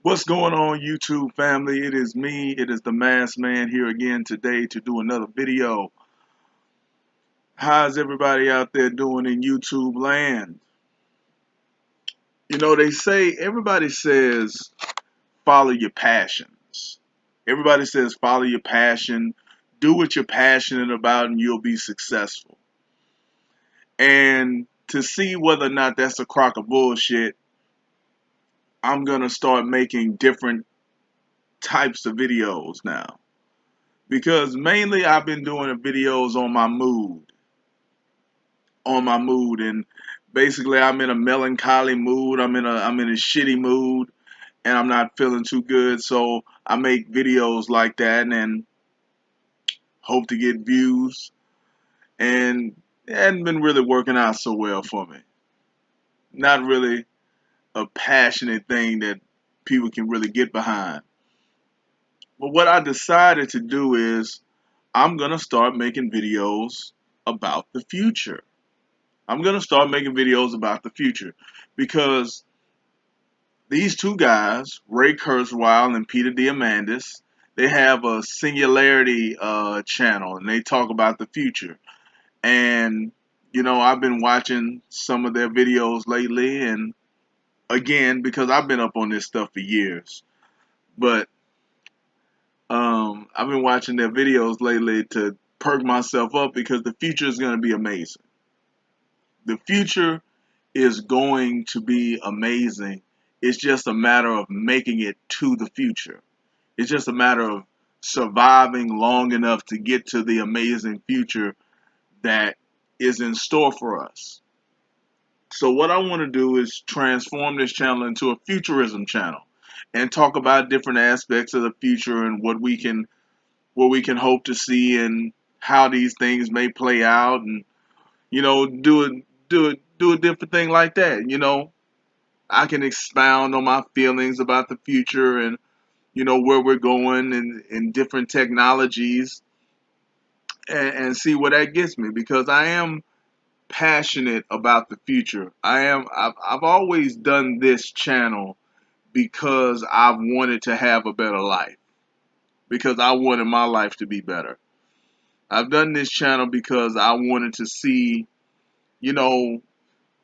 What's going on, YouTube family? It is me, it is the Masked Man here again today to do another video. How's everybody out there doing in YouTube land? You know, everybody says follow your passions. Everybody says follow your passion, do what you're passionate about, and you'll be successful. And to see whether or not that's a crock of bullshit, I'm gonna start making different types of videos now. Because mainly I've been doing videos on my mood, and basically I'm in a melancholy mood. I'm in a shitty mood, and I'm not feeling too good. So I make videos like that and hope to get views. And it hadn't been really working out so well for me. Not really a passionate thing that people can really get behind. But what I decided to do is I'm gonna start making videos about the future. I'm going to start making videos about the future because these two guys, Ray Kurzweil and Peter Diamandis, they have a Singularity channel and they talk about the future. And, you know, I've been watching some of their videos lately, and again, because I've been up on this stuff for years, but I've been watching their videos lately to perk myself up because the future is going to be amazing. The future is going to be amazing. It's just a matter of making it to the future. It's just a matter of surviving long enough to get to the amazing future that is in store for us. So what I want to do is transform this channel into a futurism channel and talk about different aspects of the future and what we can hope to see and how these things may play out, and do a different thing like that. I can expound on my feelings about the future and where we're going and different technologies, and see where that gets me, because I am passionate about the future. I've always done this channel because I've wanted to have a better life, because I wanted my life to be better. I've done this channel because I wanted to see, you know,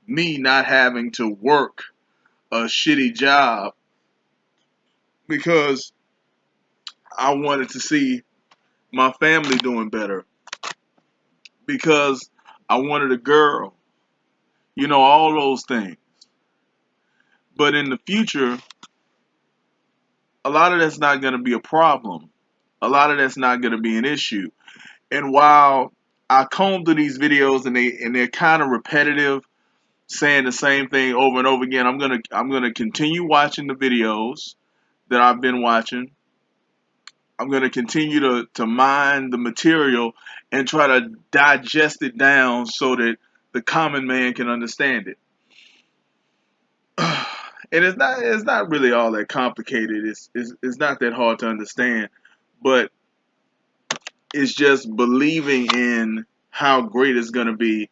me not having to work a shitty job, because I wanted to see my family doing better, because I wanted a girl, all those things. But in the future, a lot of that's not going to be a problem. A lot of that's not going to be an issue. And while I comb through these videos and they're kind of repetitive, saying the same thing over and over again, I'm gonna continue watching the videos that I've been watching. I'm going to continue to mine the material and try to digest it down so that the common man can understand it. And it's not really all that complicated. It's not that hard to understand, but it's just believing in how great it's going to be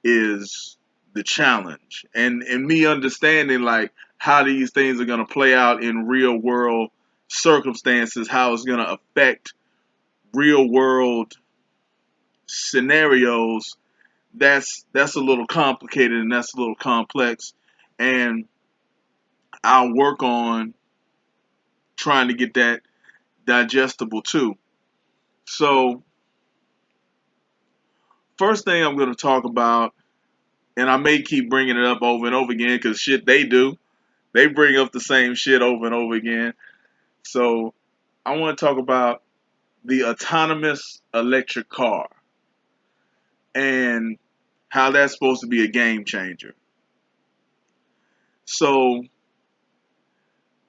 is the challenge. And me understanding like how these things are going to play out in real world circumstances, how it's going to affect real world scenarios, that's a little complicated and that's a little complex, and I'll work on trying to get that digestible too. So first thing I'm going to talk about, and I may keep bringing it up over and over again because shit, they bring up the same shit over and over again. So I want to talk about the autonomous electric car and how that's supposed to be a game changer. So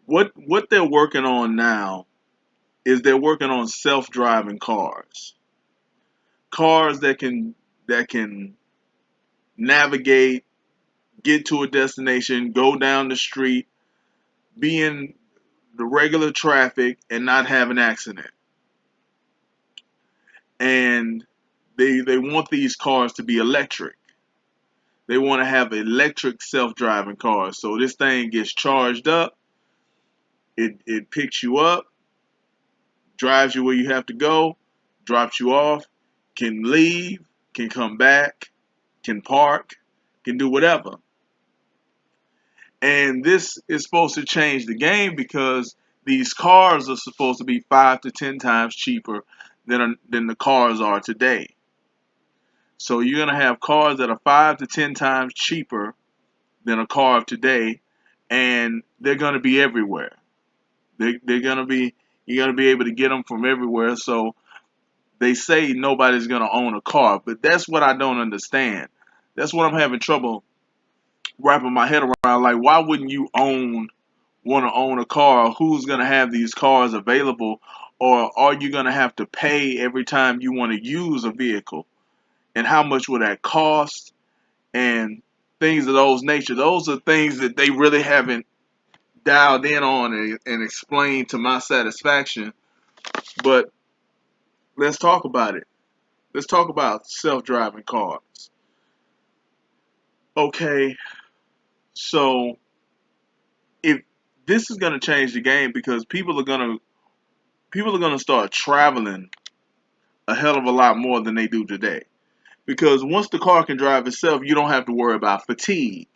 what they're working on now is they're working on self-driving cars. Cars that can navigate, get to a destination, go down the street, be in the regular traffic and not have an accident. And they want these cars to be electric. They want to have electric self-driving cars. So this thing gets charged up, It picks you up, drives you where you have to go, drops you off, can leave, can come back, can park, can do whatever. And this is supposed to change the game because these cars are supposed to be 5 to 10 times cheaper than the cars are today. So you're gonna have cars that are 5 to 10 times cheaper than a car of today, and they're gonna be everywhere. They're gonna be you're gonna be able to get them from everywhere. So they say nobody's gonna own a car, but that's what I don't understand. That's what I'm having trouble wrapping my head around. Like, why wouldn't you want to own a car? Who's gonna have these cars available, or are you gonna have to pay every time you want to use a vehicle? And how much will that cost? And things of those nature. Those are things that they really haven't dialed in on and explained to my satisfaction. But let's talk about it. Let's talk about self-driving cars. Okay, so if this is going to change the game because people are going to start traveling a hell of a lot more than they do today. Because once the car can drive itself, you don't have to worry about fatigue.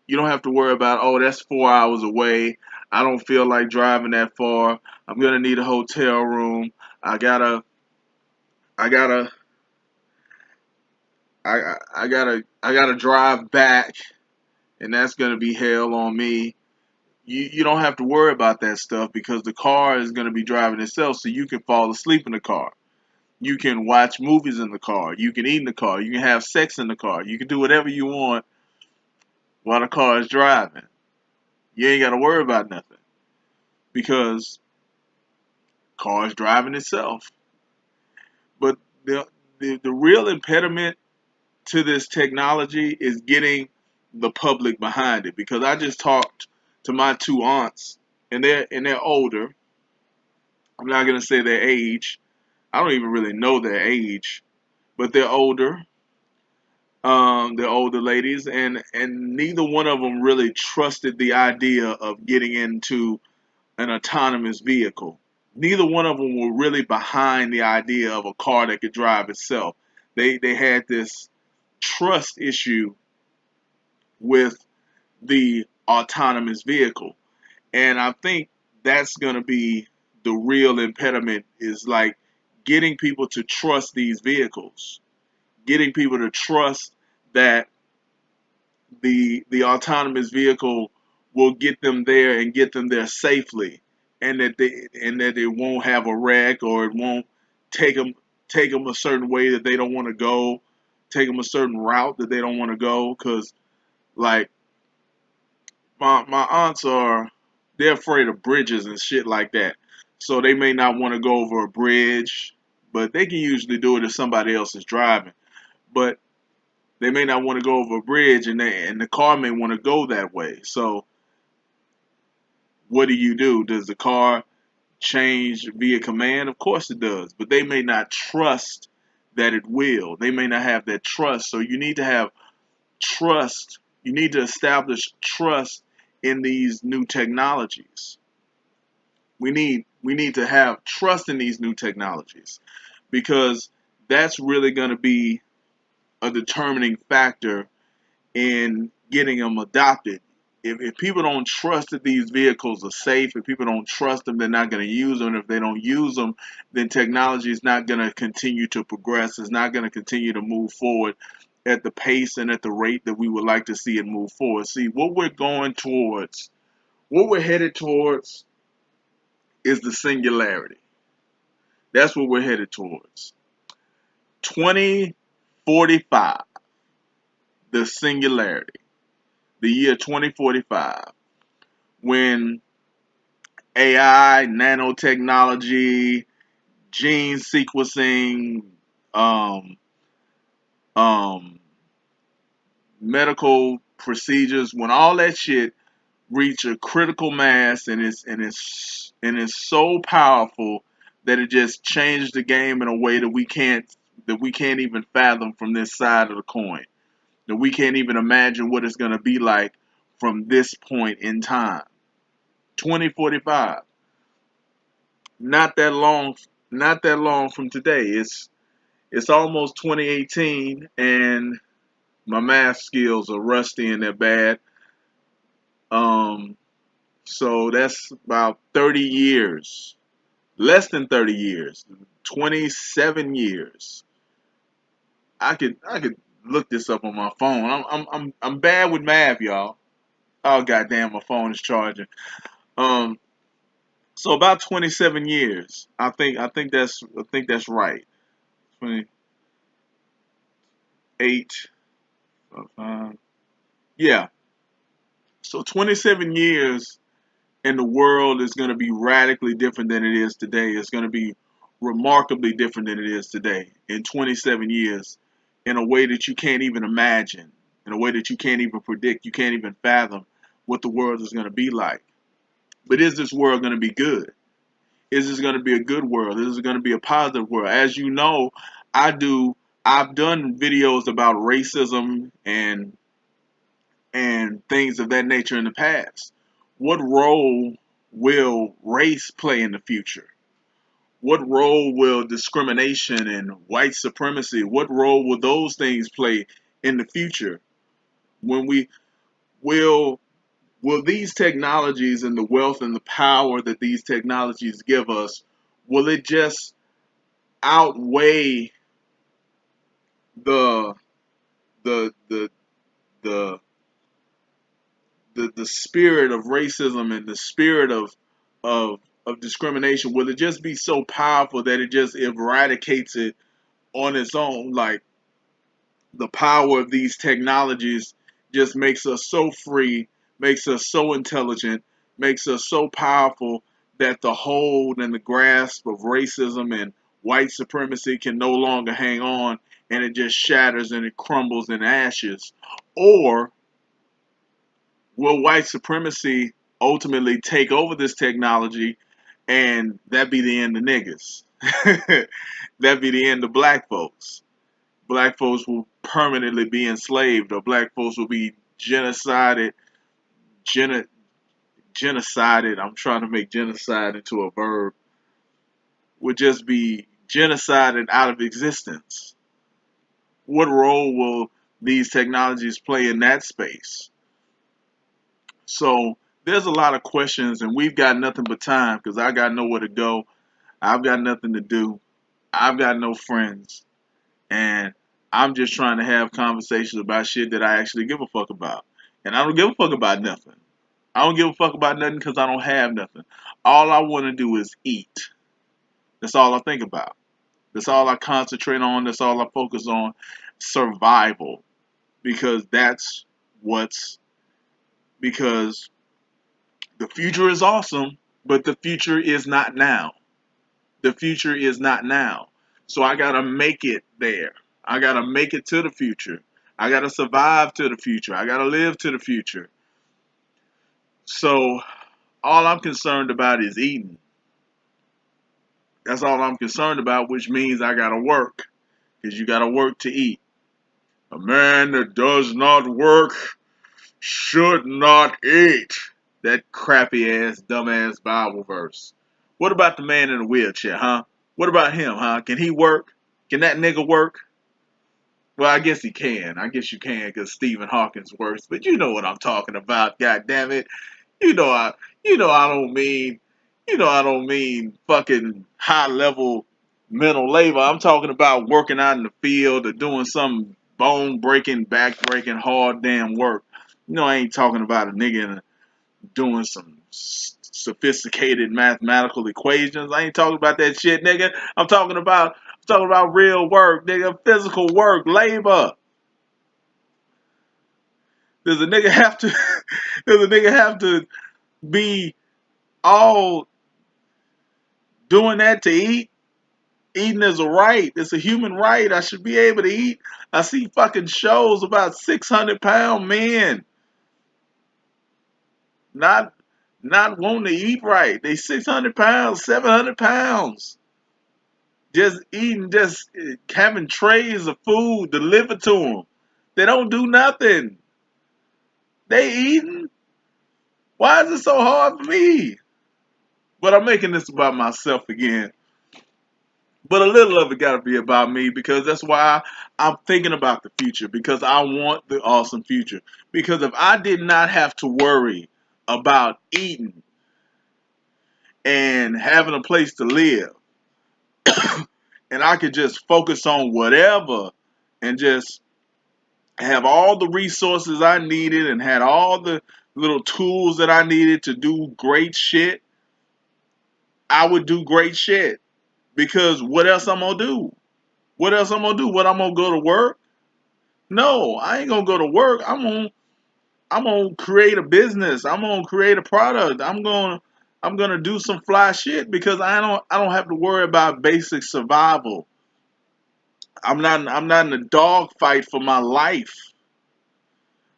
You don't have to worry about, oh, that's 4 hours away. I don't feel like driving that far. I'm gonna need a hotel room. I gotta, I gotta, I gotta drive back, and that's gonna be hell on me. You don't have to worry about that stuff because the car is gonna be driving itself, so you can fall asleep in the car. You can watch movies in the car. You can eat in the car. You can have sex in the car. You can do whatever you want while the car is driving. You ain't got to worry about nothing because the car is driving itself. But the real impediment to this technology is getting the public behind it. Because I just talked to my two aunts, and they're older. I'm not gonna say their age. I don't even really know their age, but they're older. They're older ladies, and neither one of them really trusted the idea of getting into an autonomous vehicle. Neither one of them were really behind the idea of a car that could drive itself. They had this trust issue with the autonomous vehicle, and I think that's going to be the real impediment, is like getting people to trust these vehicles, getting people to trust that the autonomous vehicle will get them there and get them there safely, and that it won't have a wreck, or it won't take them take them a certain way that they don't want to go, take them a certain route that they don't want to go. Because like my aunts are, they're afraid of bridges and shit like that, so they may not want to go over a bridge, but they can usually do it if somebody else is driving. But they may not want to go over a bridge, and the car may want to go that way. So what do? Does the car change via command? Of course it does, but they may not trust that it will. They may not have that trust. So you need to have trust. You need to establish trust in these new technologies. We need to have trust in these new technologies, because that's really going to be a determining factor in getting them adopted. If people don't trust that these vehicles are safe, if people don't trust them, they're not going to use them. If they don't use them, then technology is not going to continue to progress. It's not going to continue to move forward at the pace and at the rate that we would like to see it move forward. See, what we're going towards, what we're headed towards is the singularity. That's what we're headed towards. 2045, the singularity. The year 2045, when AI, nanotechnology, gene sequencing, um, um, medical procedures, when all that shit reach a critical mass, and it's so powerful that it just changed the game in a way that we can't even fathom from this side of the coin. That we can't even imagine what it's going to be like from this point in time. 2045. Not that long, not that long from today. It's almost 2018, and my math skills are rusty and they're bad. Um, so that's about 30 years, less than 30 years, 27 years. I could look this up on my phone. I'm bad with math, y'all. Oh goddamn, my phone is charging. Um, so about 27 years. I think that's right. 28. Yeah. So 27 years and the world is going to be radically different than it is today. It's going to be remarkably different than it is today in 27 years in a way that you can't even imagine, in a way that you can't even predict, you can't even fathom what the world is going to be like. But is this world going to be good? Is this going to be a good world? Is it going to be a positive world? As you know, I do. I've done videos about racism and things of that nature in the past. What role will race play in the future? What role will discrimination and white supremacy, what role will those things play in the future? When we will will these technologies and the wealth and the power that these technologies give us, will it just outweigh the the the the the spirit of racism and the spirit of of discrimination? Will it just be so powerful that it just eradicates it on its own? Like the power of these technologies just makes us so free, makes us so intelligent, makes us so powerful that the hold and the grasp of racism and white supremacy can no longer hang on, and it just shatters and it crumbles in ashes? Or will white supremacy ultimately take over this technology and that be the end of niggas? That be the end of black folks. Black folks will permanently be enslaved, or black folks will be genocided. Geno- Genocided. I'm trying to make genocide into a verb. Would just be genocided out of existence. What role will these technologies play in that space? So there's a lot of questions, and we've got nothing but time because I got nowhere to go. I've got nothing to do. I've got no friends, and I'm just trying to have conversations about shit that I actually give a fuck about. And I don't give a fuck about nothing. I don't give a fuck about nothing because I don't have nothing. All I want to do is eat. That's all I think about. That's all I concentrate on. That's all I focus on. Survival. Because that's what's, because the future is awesome, but the future is not now. The future is not now. So I gotta make it there. I gotta make it to the future. I gotta survive to the future. I gotta live to the future. So all I'm concerned about is eating. That's all I'm concerned about, which means I gotta work. Because you gotta work to eat. A man that does not work should not eat. That crappy ass, dumbass Bible verse. What about the man in the wheelchair, huh? What about him, huh? Can he work? Can that nigga work? Well, I guess he can. I guess you can because Stephen Hawkins works. But you know what I'm talking about, god damn it. You know I you know I don't mean I don't mean fucking high level mental labor. I'm talking about working out in the field or doing some bone breaking, back breaking, hard damn work. I ain't talking about a nigga doing some sophisticated mathematical equations. I ain't talking about that shit, nigga. I'm talking about real work, nigga, physical work, labor. Does a nigga have to does a nigga have to be all doing that to eat? Eating is a right. It's a human right. I should be able to eat. I see fucking shows about 600-pound men not not wanting to eat right. They 600 pounds, 700 pounds. Just eating, just having trays of food delivered to them. They don't do nothing. They eating. Why is it so hard for me? But I'm making this about myself again. But a little of it got to be about me because that's why I'm thinking about the future because I want the awesome future. Because if I did not have to worry about eating and having a place to live, and I could just focus on whatever and just have all the resources I needed and had all the little tools that I needed to do great shit, I would do great shit. Because what else I'm gonna do? What else I'm gonna do? What I'm gonna go to work? No, I ain't gonna go to work. I'm gonna create a business. I'm gonna create a product. I'm gonna do some fly shit because I don't have to worry about basic survival. I'm not in a dog fight for my life.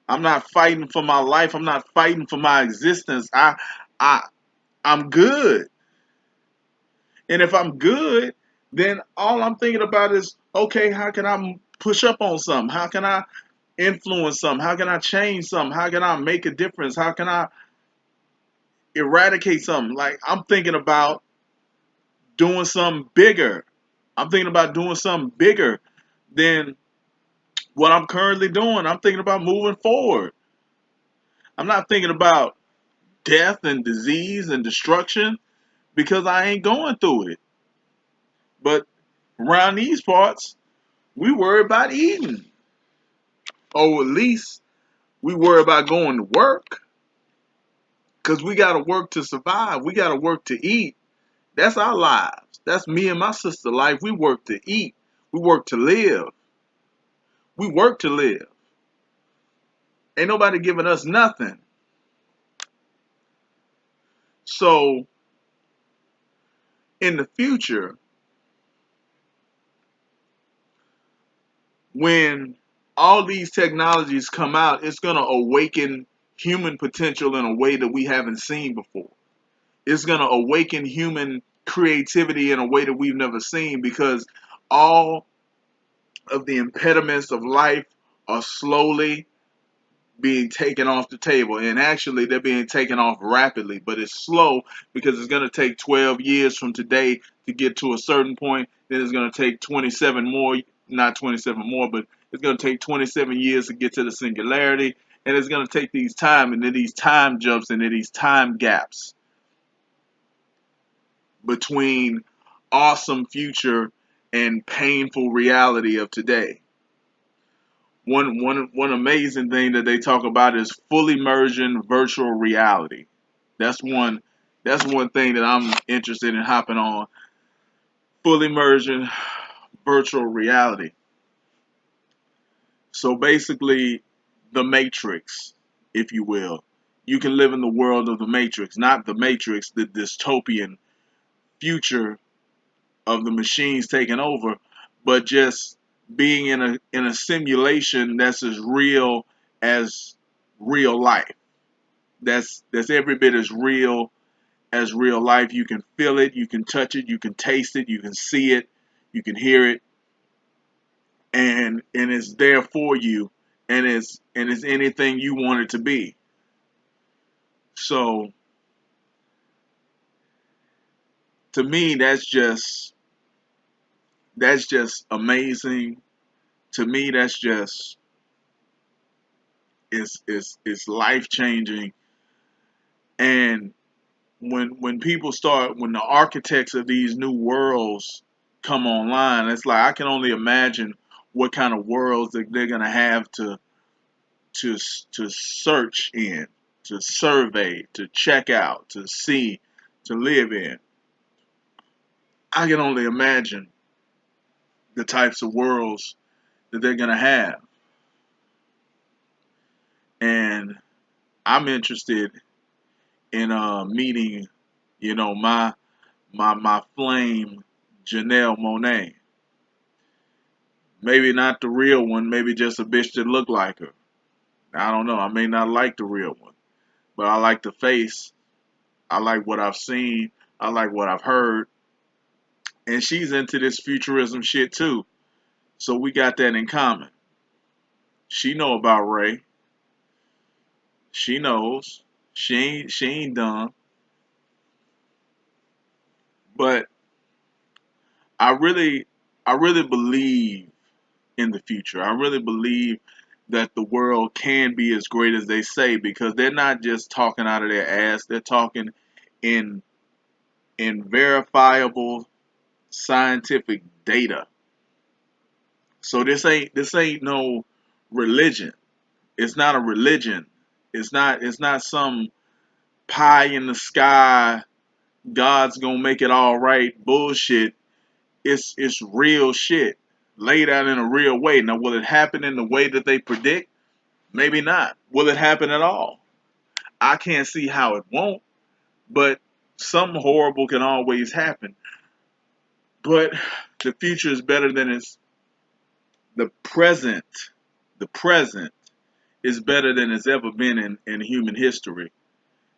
I'm not fighting for my life. I'm not fighting for my existence. I I'm good. And if I'm good, then all I'm thinking about is, okay, how can I push up on something? How can I influence something? How can I change something? How can I make a difference? How can I eradicate something? Like I'm thinking about doing something bigger. I'm thinking about doing something bigger than what I'm currently doing. I'm thinking about moving forward. I'm not thinking about death and disease and destruction because I ain't going through it. But around these parts, we worry about eating. Or at least we worry about going to work because we got to work to survive. We got to work to eat. That's our lives. That's me and my sister life. We work to eat. We work to live. We work to live. Ain't nobody giving us nothing. So in the future, when all these technologies come out, it's going to awaken human potential in a way that we haven't seen before. It's going to awaken human creativity in a way that we've never seen because all of the impediments of life are slowly being taken off the table. And actually, they're being taken off rapidly, but it's slow because it's going to take 12 years from today to get to a certain point. Then it's going to take 27 more, not 27 more, but it's going to take 27 years to get to the singularity. And it's going to take these time and then these time jumps and then these time gaps between awesome future and painful reality of today. One amazing thing that they talk about is full immersion virtual reality. That's one that's one thing that I'm interested in hopping on. Full immersion virtual reality. So basically the Matrix, if you will. You can live in the world of the Matrix, not the Matrix, the dystopian future of the machines taking over, but just being in a simulation that's as real as real life. That's every bit as real life. You can feel it, you can touch it, you can taste it, you can see it, you can hear it, and it's there for you, and it's anything you want it to be. So to me, that's just amazing. To me, that's just it's life changing. And when the architects of these new worlds come online, it's like I can only imagine what kind of worlds that they're gonna have to to search in, to survey, to check out, to see, to live in. I can only imagine the types of worlds that they're gonna have, and I'm interested in meeting, my flame, Janelle Monae. Maybe not the real one, maybe just a bitch that looked like her. I don't know. I may not like the real one, but I like the face. I like what I've seen. I like what I've heard. And she's into this futurism shit too. So we got that in common. She know about Ray. She knows. She ain't done. But I really I really believe in the future. I really believe that the world can be as great as they say because they're not just talking out of their ass. They're talking in verifiable scientific data. So this ain't no religion. It's not a religion. It's not some pie in the sky, God's gonna make it all right bullshit. It's real shit laid out in a real way. Now, will it happen in the way that they predict? Maybe not. Will it happen at all? I can't see how it won't, but something horrible can always happen. But the future is better than the present. The present is better than it's ever been in human history.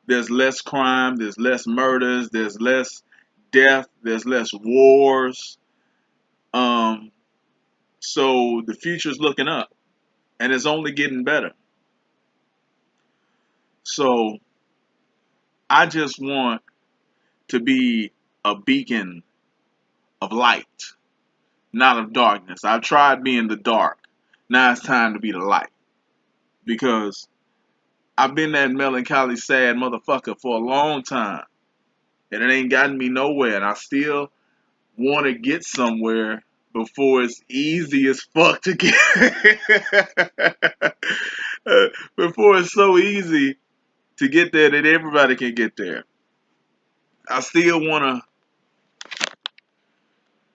There's less crime, there's less murders, there's less death, there's less wars. Um, so the future's looking up, and it's only getting better. So I just want to be a beacon of light, not of darkness. I've tried being the dark. Now it's time to be the light because I've been that melancholy, sad motherfucker for a long time, and it ain't gotten me nowhere. And I still want to get somewhere before it's easy as fuck to get. Before it's so easy to get there that everybody can get there. I still wanna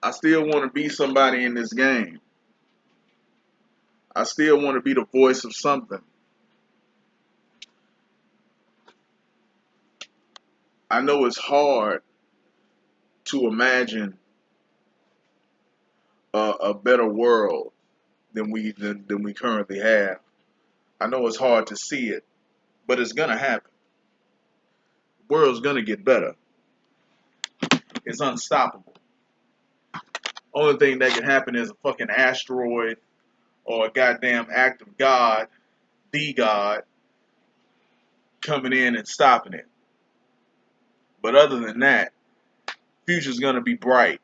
I still wanna be somebody in this game. I still wanna be the voice of something. I know it's hard to imagine a better world than we currently have. I know it's hard to see it, but it's gonna happen. The world's gonna get better. It's unstoppable. Only thing that can happen is a fucking asteroid or a goddamn act of God, the God, coming in and stopping it. But other than that, future's gonna be bright.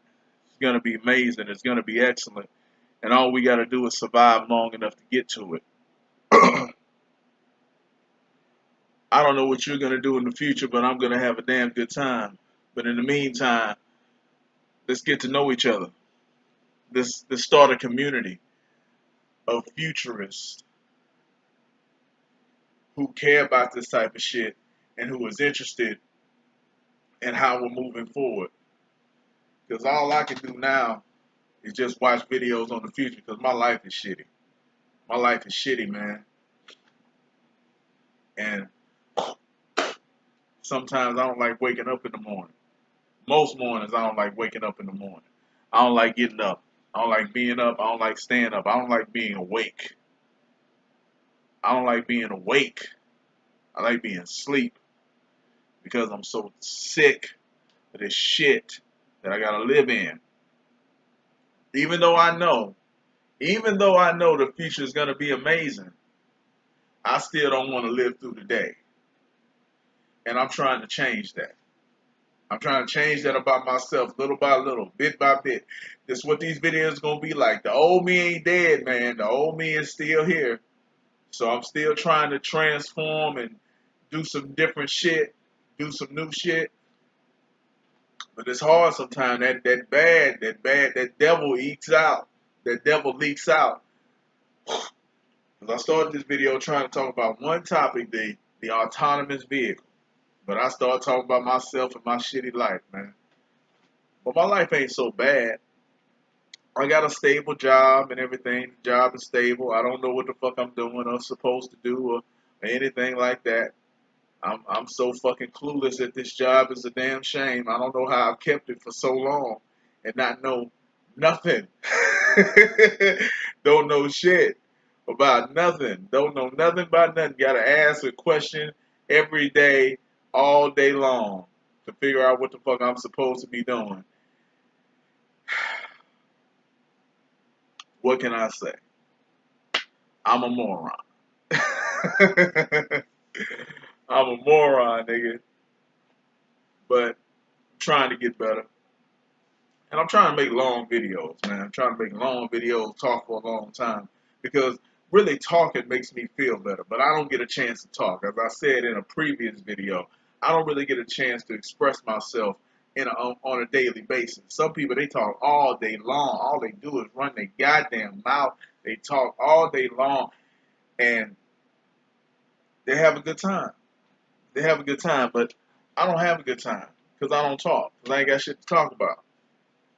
It's gonna be amazing. It's gonna be excellent. And all we gotta do is survive long enough to get to it. I don't know what you're gonna do in the future, but I'm gonna have a damn good time. But in the meantime, let's get to know each other. Let's start a community of futurists who care about this type of shit and who is interested in how we're moving forward. Because all I can do now is just watch videos on the future because my life is shitty. My life is shitty, man. And sometimes I don't like waking up in the morning. Most mornings I don't like waking up in the morning. I don't like getting up. I don't like being up. I don't like staying up. I don't like being awake. I don't like being awake. I like being asleep because I'm so sick of this shit that I gotta live in. Even though I know, even though I know the future is gonna be amazing, I still don't want to live through the day. And I'm trying to change that. I'm trying to change that about myself little by little, bit by bit. This is what these videos gonna be like. The old me ain't dead, man. The old me is still here. So I'm still trying to transform and do some different shit, do some new shit. But it's hard sometimes. That devil eats out. That devil leaks out. Because I started this video trying to talk about one topic, the autonomous vehicle. But I started talking about myself and my shitty life, man. But my life ain't so bad. I got a stable job and everything. The job is stable. I don't know what the fuck I'm doing or supposed to do or anything like that. I'm so fucking clueless at this job. It's a damn shame. I don't know how I've kept it for so long and not know nothing. Don't know shit about nothing. Don't know nothing about nothing. Gotta ask a question every day, all day long to figure out what the fuck I'm supposed to be doing. What can I say? I'm a moron. I'm a moron, nigga. But I'm trying to get better. And I'm trying to make long videos, man. I'm trying to make long videos, talk for a long time. Because really talking makes me feel better. But I don't get a chance to talk. As I said in a previous video, I don't really get a chance to express myself on a daily basis. Some people, they talk all day long. All they do is run their goddamn mouth. They talk all day long. And they have a good time. They have a good time. But I don't have a good time. Because I don't talk. Because I ain't got shit to talk about.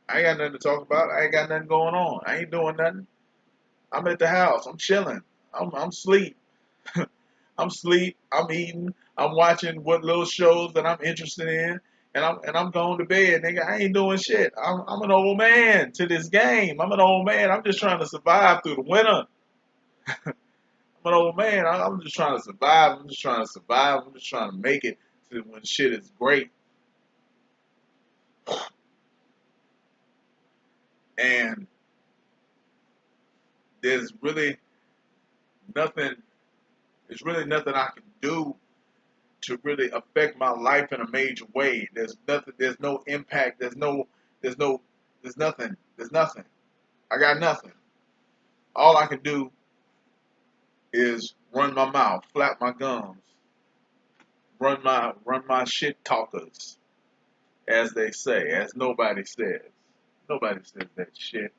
I ain't got nothing to talk about. I ain't got nothing going on. I ain't doing nothing. I'm at the house. I'm chilling. I'm sleep. I'm sleep. I'm eating. I'm watching what little shows that I'm interested in, and I'm going to bed, nigga. I ain't doing shit. I'm an old man to this game. I'm an old man. I'm just trying to survive through the winter. I'm an old man. I'm just trying to survive. I'm just trying to survive. I'm just trying to make it to when shit is great. And there's really nothing. There's really nothing I can do to really affect my life in a major way. There's nothing. There's no impact. There's no. There's nothing. There's nothing. I got nothing. All I can do is run my mouth, flap my gums, run my shit talkers, as they say, as nobody says. Nobody says that shit.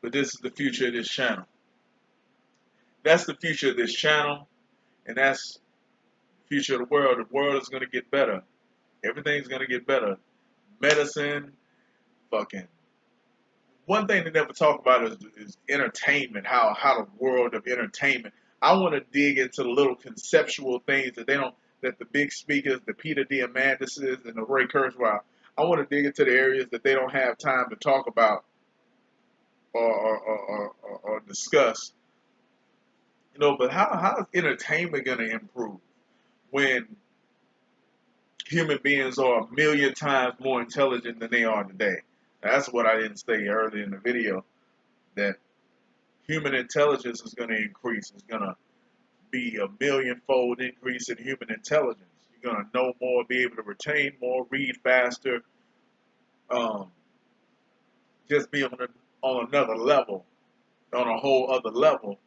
But this is the future of this channel. That's the future of this channel, and that's the future of the world. The world is gonna get better. Everything's gonna get better. Medicine, fucking. One thing they never talk about is entertainment. How the world of entertainment. I want to dig into the little conceptual things that they don't. That the big speakers, the Peter Diamandis and the Ray Kurzweil. I want to dig into the areas that they don't have time to talk about or discuss. But how is entertainment going to improve when human beings are a million times more intelligent than they are today? That's what I didn't say earlier in the video. That human intelligence is going to increase. It's going to be a million-fold increase in human intelligence. You're going to know more, be able to retain more, read faster, um, just be on another level, on a whole other level.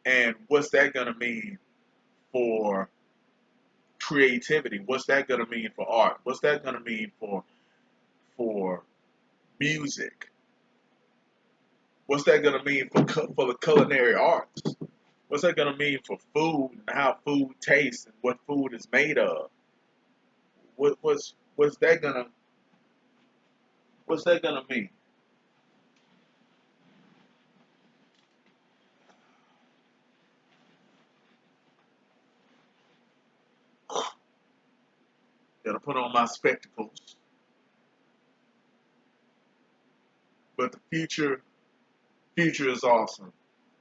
And what's that going to mean for creativity? What's that going to mean for art? What's that going to mean for music? What's that going to mean for the culinary arts? What's that going to mean for food and how food tastes and what food is made of? What's that gonna mean? Gotta put on my spectacles. But the future is awesome.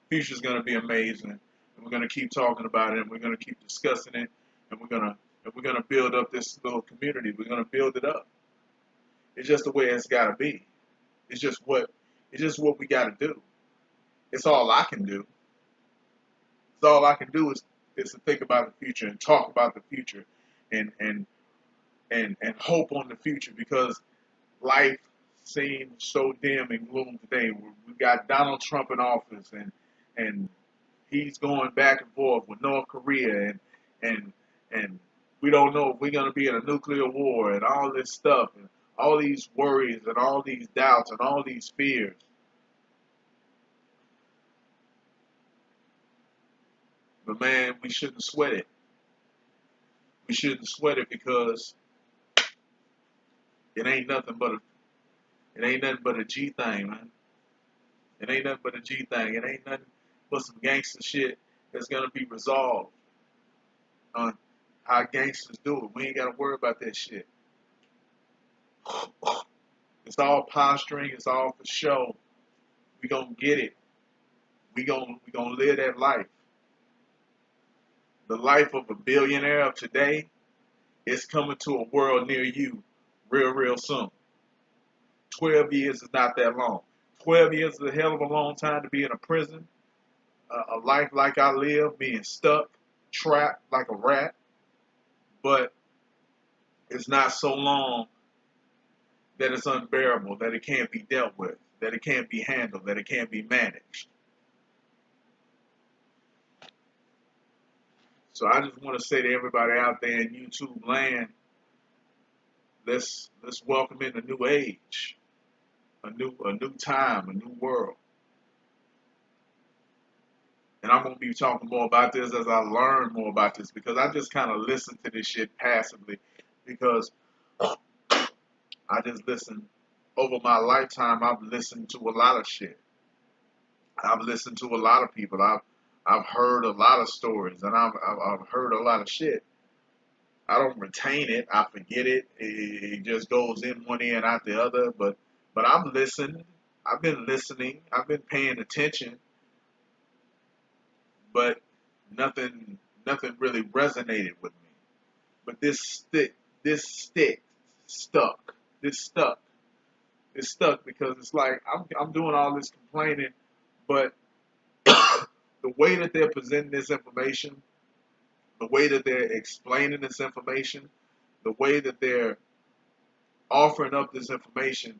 Future is gonna be amazing, and we're gonna keep talking about it, and we're gonna keep discussing it, and we're gonna build up this little community. We're gonna build it up. It's just the way it's gotta be. It's just what we gotta do. It's all I can do. It's all I can do is to think about the future and talk about the future, and and hope on the future because life seems so dim and gloom today. We got Donald Trump in office, and he's going back and forth with North Korea, and and we don't know if we're going to be in a nuclear war and all this stuff, and all these worries and all these doubts and all these fears. But man, we shouldn't sweat it. We shouldn't sweat it because it ain't nothing but a G thing, man. It ain't nothing but a G thing. It ain't nothing but some gangster shit that's gonna be resolved on how gangsters do it. We ain't gotta worry about that shit. It's all posturing. It's all for show. We gonna get it. We gonna live that life. The life of a billionaire of today is coming to a world near you, real soon. 12 years is not that long. 12 years is a hell of a long time to be in a prison. A life like I live, being stuck, trapped like a rat. But it's not so long that it's unbearable, that it can't be dealt with, that it can't be handled, that it can't be managed. So I just want to say to everybody out there in YouTube land, let's welcome in a new age, a new time, a new world. And I'm gonna be talking more about this as I learn more about this, because I just kind of listen to this shit passively, because I just listen. Over my lifetime, I've listened to a lot of shit. I've listened to a lot of people. I've heard a lot of stories, and I've heard a lot of shit. I don't retain it. I forget it. It just goes in one ear and out the other. But I've listened. I've been listening. I've been paying attention. But nothing really resonated with me. But stuck. This stuck. It's stuck because it's like I'm doing all this complaining, but the way that they're presenting this information, the way that they're explaining this information, the way that they're offering up this information,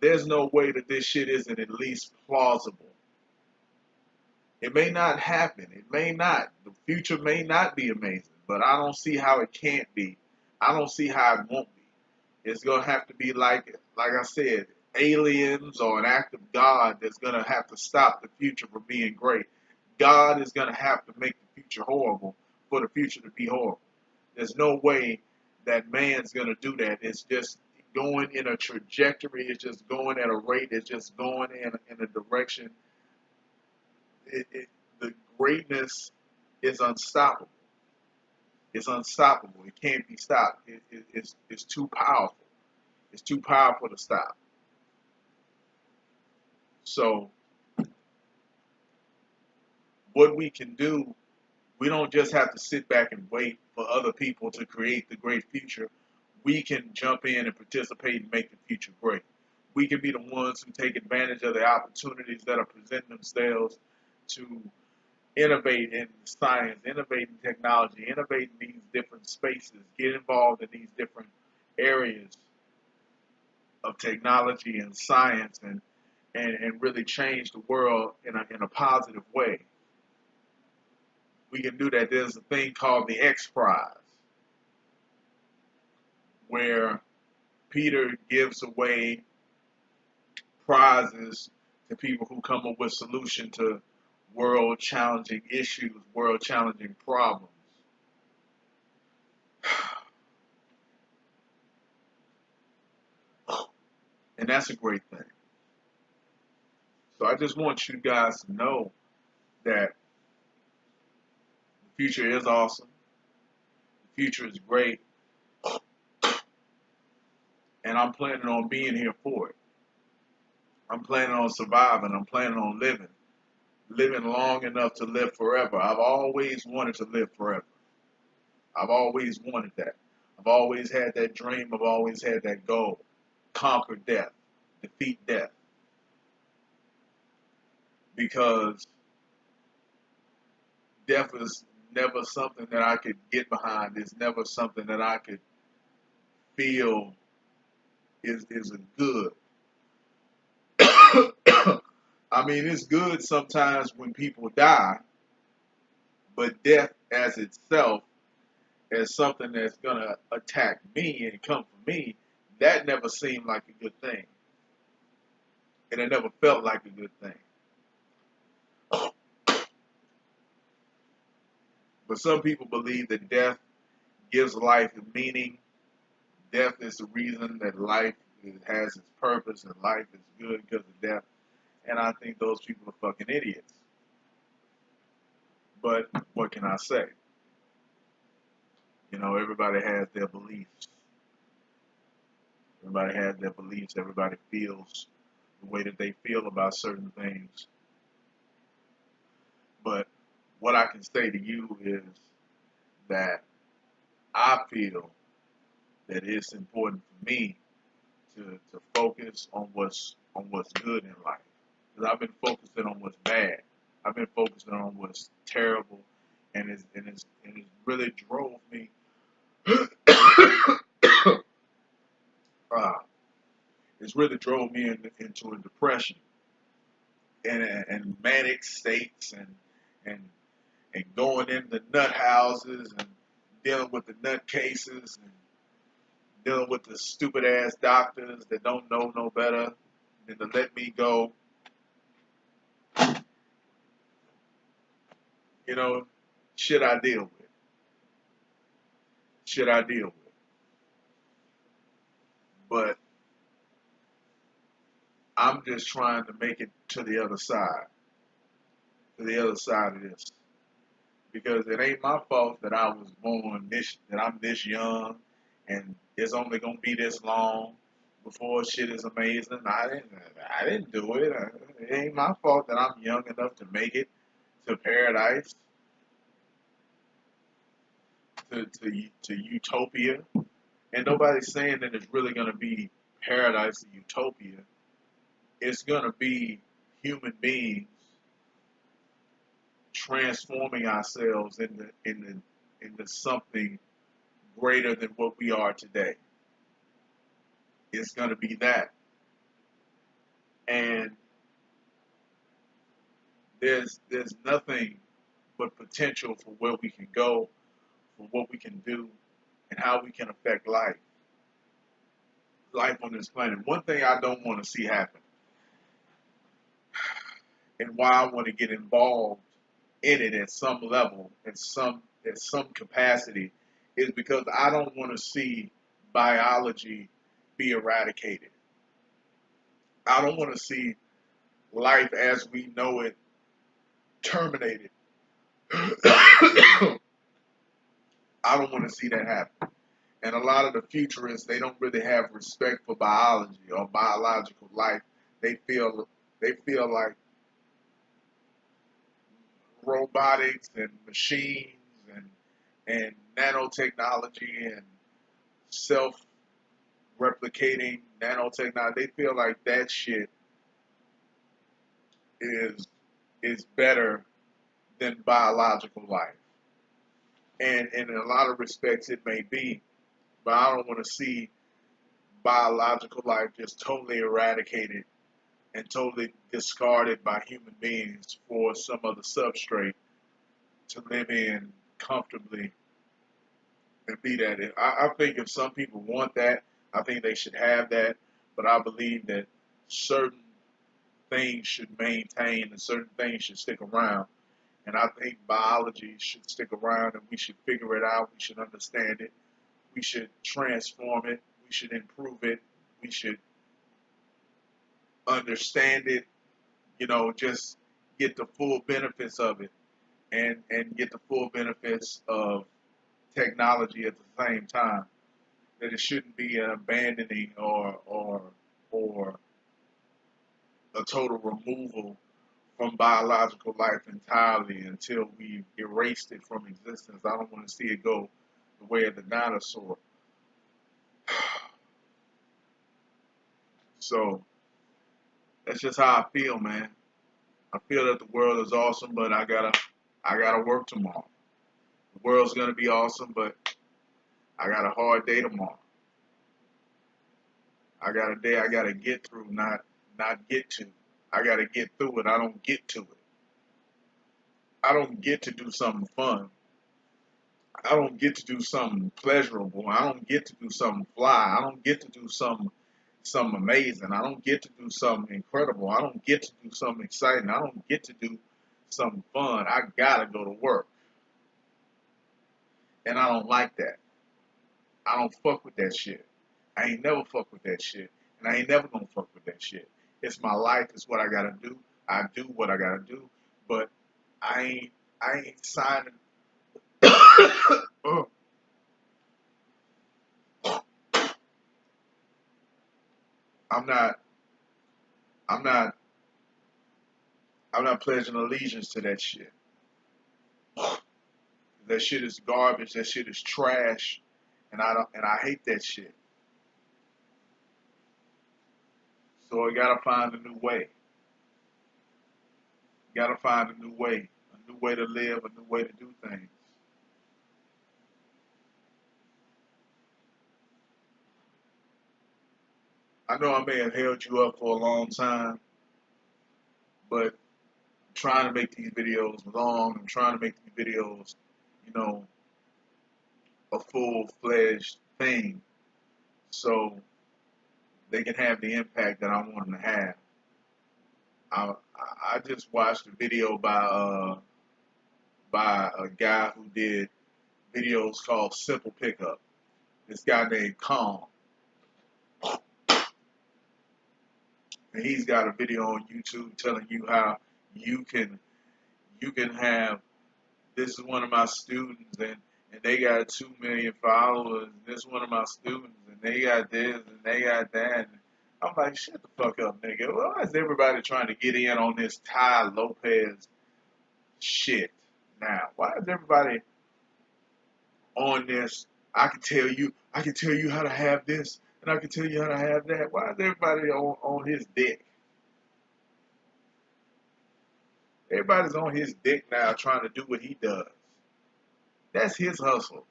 there's no way that this shit isn't at least plausible. It may not happen. It may not. The future may not be amazing, but I don't see how it can't be. I don't see how it won't be. It's gonna have to be like I said, aliens or an act of God that's gonna have to stop the future from being great. God is gonna have to make the future horrible for the future to be horrible. There's no way that man's gonna do that. It's just going in a trajectory. It's just going at a rate. It's just going in a direction. The greatness is unstoppable. It's unstoppable. It can't be stopped. It's too powerful. It's too powerful to stop. So what we can do, we don't just have to sit back and wait for other people to create the great future. We can jump in and participate and make the future great. We can be the ones who take advantage of the opportunities that are presenting themselves to innovate in science, innovate in technology, innovate in these different spaces, get involved in these different areas of technology and science, and really change the world in a positive way. We can do that. There's a thing called the X Prize, where Peter gives away prizes to people who come up with solution to world challenging issues, world challenging problems. And that's a great thing. So I just want you guys to know that the future is awesome. The future is great. And I'm planning on being here for it. I'm planning on surviving. I'm planning on living long enough to live forever. I've always wanted to live forever. I've always wanted that. I've always had that dream. I've always had that goal. Conquer death. Defeat death. Because death is never something that I could get behind. It's never something that I could feel is a good. I mean, it's good sometimes when people die, but death as itself, as something that's gonna attack me and come for me, that never seemed like a good thing, and it never felt like a good thing. But some people believe that death gives life a meaning. Death is the reason that life has its purpose, and life is good because of death. And I think those people are fucking idiots. But what can I say? You know, everybody has their beliefs. Everybody has their beliefs. Everybody feels the way that they feel about certain things. But what I can say to you is that I feel that it's important for me to focus on what's good in life. Because I've been focusing on what's bad. I've been focusing on what's terrible, and it's really drove me. uh, it's really drove me into a depression and manic states and and going into nut houses and dealing with the nut cases and dealing with the stupid ass doctors that don't know no better than to let me go. You know, shit I deal with. Shit I deal with. But I'm just trying to make it to the other side of this. Because it ain't my fault that I was born that I'm this young and it's only gonna be this long before shit is amazing. I didn't do it. It ain't my fault that I'm young enough to make it to paradise, to utopia. And nobody's saying that it's really gonna be paradise or utopia. It's gonna be human beings transforming ourselves into something greater than what we are today. It's going to be that. And there's nothing but potential for where we can go, for what we can do, and how we can affect life on this planet. One thing I don't want to see happen, and why I want to get involved in it at some level, at some capacity, is because I don't want to see biology be eradicated. I don't want to see life as we know it terminated. I don't want to see that happen. And a lot of the futurists, they don't really have respect for biology or biological life. They feel they feel like robotics and machines and nanotechnology and self-replicating nanotechnology. They feel like that shit is is better than biological life. And in a lot of respects, it may be, but I don't want to see biological life just totally eradicated and totally discarded by human beings for some other substrate to live in comfortably and be that. I think if some people want that, I think they should have that, but I believe that certain things should maintain and certain things should stick around. And I think biology should stick around and we should figure it out. We should understand it. We should transform it. We should improve it. We should understand it, just get the full benefits of it and get the full benefits of technology at the same time. That it shouldn't be an abandoning or a total removal from biological life entirely until we've erased it from existence. I don't want to see it go the way of the dinosaur. So that's just how I feel, man. I feel that the world is awesome, but I gotta work tomorrow. The world's gonna be awesome, but I got a hard day tomorrow. I got a day I gotta get through, not get to. I gotta get through it. I don't get to it. I don't get to do something fun. I don't get to do something pleasurable. I don't get to do something fly. I don't get to do something amazing. I don't get to do something incredible. I don't get to do something exciting. I don't get to do something fun. I gotta go to work. And I don't like that. I don't fuck with that shit. I ain't never fuck with that shit. And I ain't never gonna fuck with that shit. It's my life, it's what I gotta do. I do what I gotta do. But I ain't signing. Oh, I'm not I'm not I'm not pledging allegiance to that shit. That shit is garbage, that shit is trash, and I hate that shit. So I gotta find a new way. Gotta find a new way to live, a new way to do things. I know I may have held you up for a long time, but I'm trying to make these videos long. I'm trying to make these videos, you know, a full-fledged thing, so they can have the impact that I want them to have. I I just watched a video by a guy who did videos called Simple Pickup. This guy named Kong, and he's got a video on YouTube telling you how you can you can have. This is one of my students, and they got 2 million followers. This is one of my students, and they got this and they got that. And I'm like, shut the fuck up, nigga. Why is everybody trying to get in on this Ty Lopez shit now? Why is everybody on this? I can tell you how to have this, and I can tell you how to have that. Why is everybody on his dick? Everybody's on his dick now trying to do what he does. That's his hustle.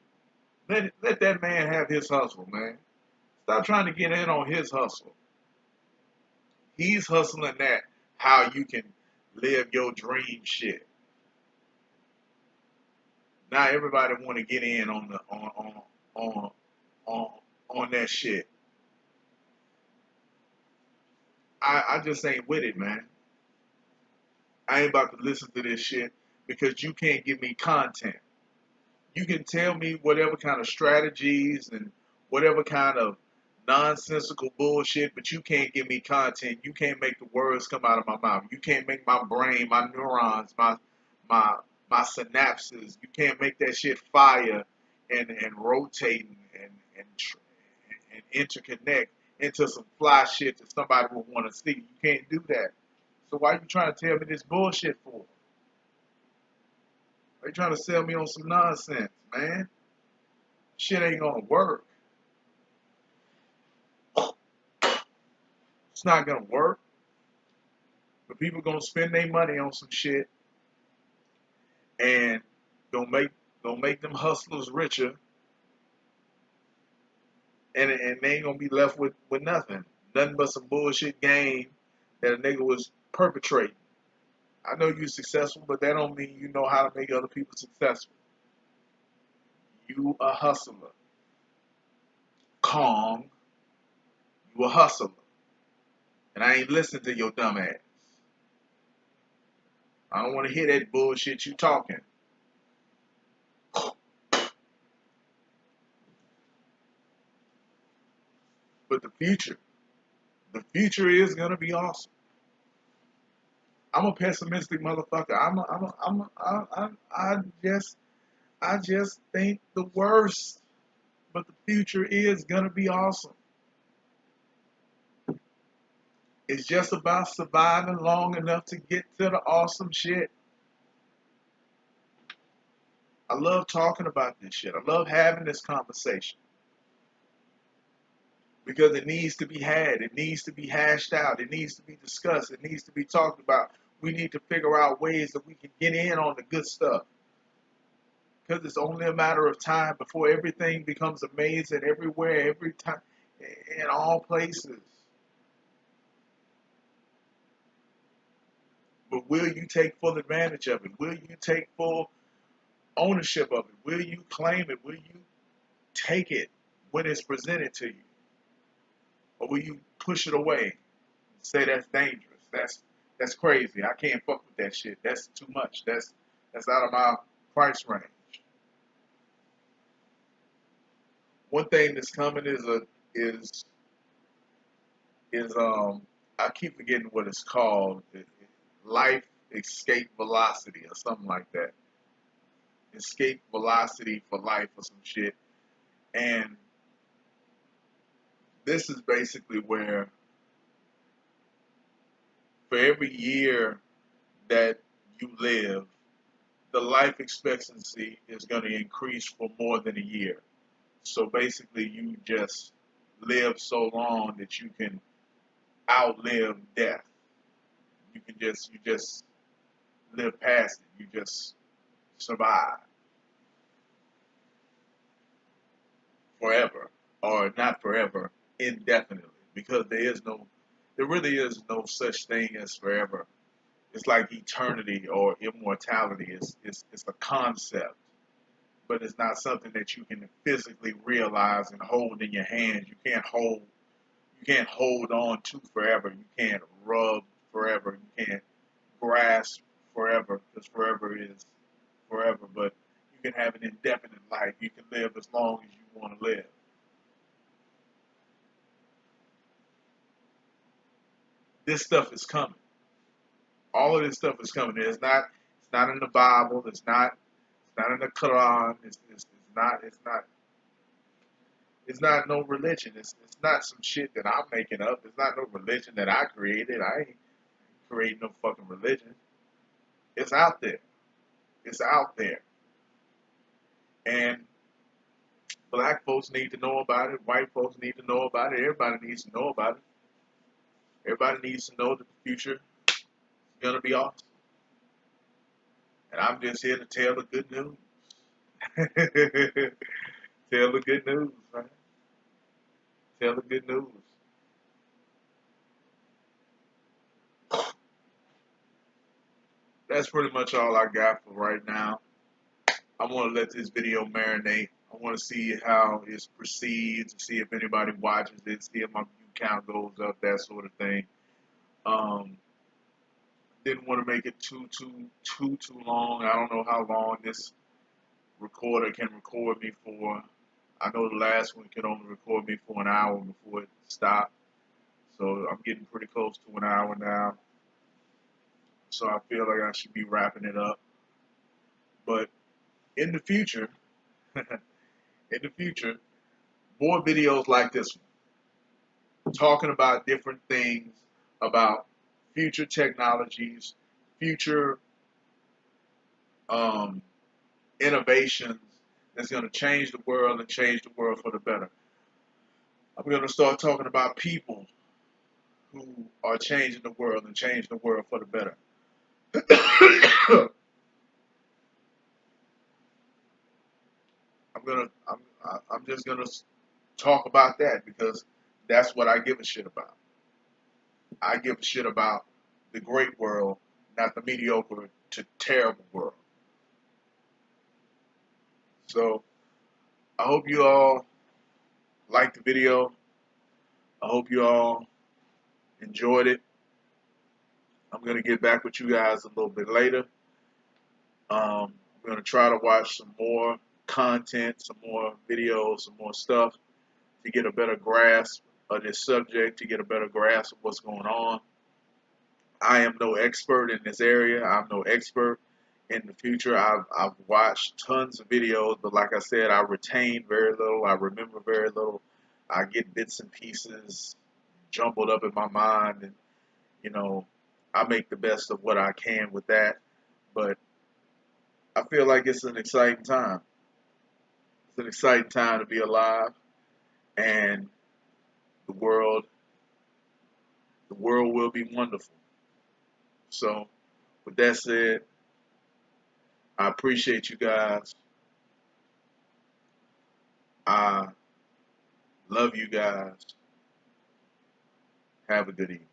Let that man have his hustle, man. Stop trying to get in on his hustle. He's hustling that how you can live your dream shit. Now everybody want to get in on the on on that shit. I just ain't with it, man. I ain't about to listen to this shit because you can't give me content. You can tell me whatever kind of strategies and whatever kind of nonsensical bullshit, but you can't give me content. You can't make the words come out of my mouth. You can't make my brain, my neurons, my my synapses. You can't make that shit fire and rotate and interconnect into some fly shit that somebody would want to see. You can't do that. So why you trying to tell me this bullshit for? Why you trying to sell me on some nonsense, man? Shit ain't gonna work. It's not gonna work. But people gonna spend their money on some shit and gonna make gonna make them hustlers richer, and they ain't gonna be left with nothing, nothing but some bullshit game that a nigga was perpetrating. I know you're successful, but that don't mean you know how to make other people successful. You a hustler, Kong. You a hustler, and I ain't listening to your dumb ass. I don't want to hear that bullshit you talking. But the future is gonna be awesome. I'm a pessimistic motherfucker. I just think the worst. But the future is gonna be awesome. It's just about surviving long enough to get to the awesome shit. I love talking about this shit. I love having this conversation because it needs to be had. It needs to be hashed out. It needs to be discussed. It needs to be talked about. We need to figure out ways that we can get in on the good stuff. Because it's only a matter of time before everything becomes amazing everywhere, every time, in all places. But will you take full advantage of it? Will you take full ownership of it? Will you claim it? Will you take it when it's presented to you? Or will you push it away? Say that's dangerous. That's crazy. I can't fuck with that shit. That's too much. That's out of my price range. One thing that's coming is I keep forgetting what it's called. Life escape velocity or something like that. Escape velocity for life or some shit. And this is basically where for every year that you live, the life expectancy is going to increase for more than a year. So basically, you just live so long that you can outlive death. You just live past it. You just survive forever, or not forever, indefinitely, because there really is no such thing as forever. It's like eternity or immortality. It's a concept, but it's not something that you can physically realize and hold in your hands. You can't hold on to forever. You can't rub forever. You can't grasp forever, because forever is forever. But you can have an indefinite life. You can live as long as you want to live. This stuff is coming. All of this stuff is coming. It's not in the Bible. It's not in the Quran. It's not no religion. It's not some shit that I'm making up. It's not no religion that I created. I ain't creating no fucking religion. It's out there. It's out there. And black folks need to know about it. White folks need to know about it. Everybody needs to know about it. Everybody needs to know that the future is gonna be awesome. And I'm just here to tell the good news. Tell the good news, man. Tell the good news. That's pretty much all I got for right now. I want to let this video marinate. I want to see how it proceeds, see if anybody watches it, see if my view count goes up, that sort of thing. Um, didn't want to make it too long. I don't know how long this recorder can record me for. I know the last one could only record me for an hour before it stopped. So I'm getting pretty close to an hour now. So I feel like I should be wrapping it up. But in the future, in the future, more videos like this one, talking about different things, about future technologies, future um, innovations that's going to change the world and change the world for the better. I'm going to start talking about people who are changing the world and changing the world for the better. I'm just gonna talk about that because that's what I give a shit about. I give a shit about the great world, not the mediocre to terrible world. So I hope you all liked the video. I hope you all enjoyed it. I'm gonna get back with you guys a little bit later. I'm gonna try to watch some more content, some more videos, some more stuff to get a better grasp of this subject, to get a better grasp of what's going on. I am no expert in this area. I'm no expert in the future. I've watched tons of videos, but like I said, I retain very little. I remember very little. I get bits and pieces jumbled up in my mind, and you know, I make the best of what I can with that. But I feel like it's an exciting time. It's an exciting time to be alive, and the world, the world will be wonderful. So, with that said, I appreciate you guys. I love you guys. Have a good evening.